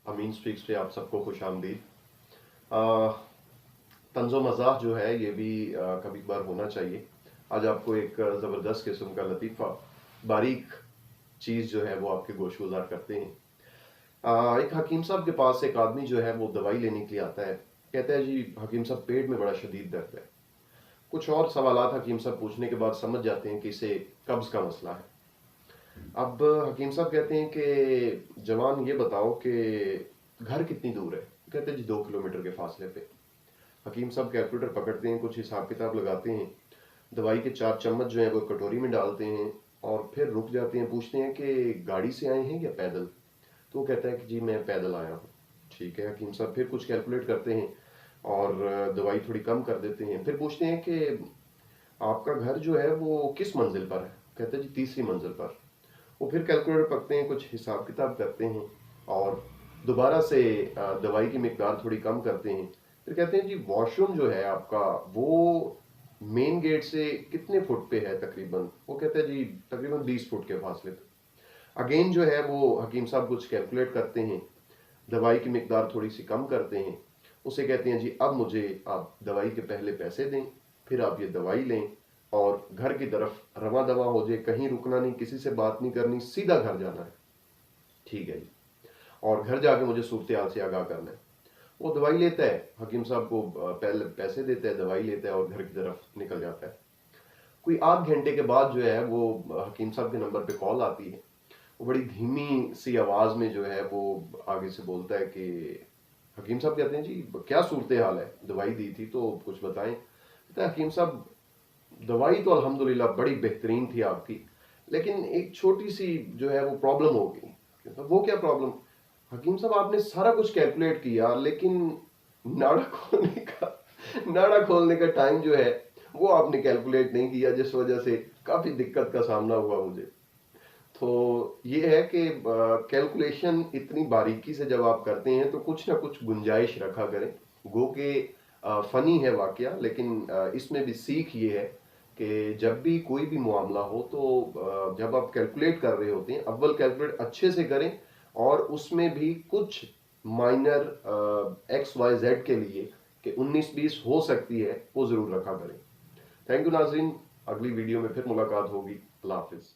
अमीन speaks पे आप सबको खुश आमदीद। तंज़ो मज़ाह जो है ये भी कभी कभार होना चाहिए। आज आपको एक ज़बरदस्त किस्म का लतीफ़ा बारीक चीज़ जो है वो आपके गोश गुजार करते हैं। एक हकीम साहब के पास एक आदमी जो है वो दवाई लेने के लिए आता है। कहता है, जी हकीम साहब पेट में बड़ा शदीद दर्द है। कुछ और सवालात हकीम साहब पूछने के बाद समझ जाते हैं कि इसे कब्ज़ का मसला है। अब हकीम साहब कहते हैं कि जवान ये बताओ कि घर कितनी दूर है। कहते हैं, जी 2 किलोमीटर के फासले पे। हकीम साहब कैलकुलेटर पकड़ते हैं, कुछ हिसाब किताब लगाते हैं, दवाई के 4 चम्मच जो है वो कटोरी में डालते हैं और फिर रुक जाते हैं। पूछते हैं कि गाड़ी से आए हैं या पैदल। तो वो कहता है कि जी मैं पैदल आया हूँ। ठीक है, हकीम साहब फिर कुछ कैलकुलेट करते हैं और दवाई थोड़ी कम कर देते हैं। फिर पूछते हैं कि आपका घर जो है वो किस मंजिल पर है। कहते हैं, जी तीसरी मंजिल पर। वो फिर कैलकुलेटर पढ़ते हैं, कुछ हिसाब किताब करते हैं और दोबारा से दवाई की मिकदार थोड़ी कम करते हैं। फिर कहते हैं, जी वॉशरूम जो है आपका वो मेन गेट से कितने फुट पे है तकरीबन। वो कहते हैं, जी तकरीबन 20 फुट के फासले पे। अगेन जो है वो हकीम साहब कुछ कैलकुलेट करते हैं, दवाई की मिकदार थोड़ी सी कम करते हैं। उसे कहते हैं, जी अब मुझे आप दवाई के पहले पैसे दें, फिर आप ये दवाई लें और घर की तरफ रवा दवा हो जाए, कहीं रुकना नहीं, किसी से बात नहीं करनी, सीधा घर जाना है। ठीक है जी। और घर जाके मुझे सूरत हाल से आगाह करना है। वो दवाई लेता है, हकीम साहब को पहले पैसे देता है, दवाई लेता है और घर की तरफ निकल जाता है। कोई आध घंटे के बाद जो है वो हकीम साहब के नंबर पे कॉल आती है। वो बड़ी धीमी सी आवाज में जो है वो आगे से बोलता है कि हकीम साहब कहते हैं, जी क्या सूरत हाल है, दवाई दी थी तो कुछ बताएं। कहता है, हकीम साहब दवाई तो अल्हम्दुलिल्लाह बड़ी बेहतरीन थी आपकी, लेकिन एक छोटी सी जो है वो प्रॉब्लम हो गई। कहता, वो क्या प्रॉब्लम। हकीम साहब आपने सारा कुछ कैलकुलेट किया, लेकिन नाड़ा खोलने का नाड़ा खोलने का टाइम जो है वो आपने कैलकुलेट नहीं किया, जिस वजह से काफी दिक्कत का सामना हुआ मुझे। तो ये है कि कैलकुलेशन इतनी बारीकी से जब आप करते हैं तो कुछ ना कुछ गुंजाइश रखा करें। गो के फनी है वाकया, लेकिन इसमें भी सीख ये है कि जब भी कोई भी मामला हो तो जब आप कैलकुलेट कर रहे होते हैं, अव्वल कैलकुलेट अच्छे से करें और उसमें भी कुछ माइनर एक्स वाई जेड के लिए कि 19-20 हो सकती है वो जरूर रखा करें। थैंक यू नाजरीन, अगली वीडियो में फिर मुलाकात होगी। अल्लाह हाफिज।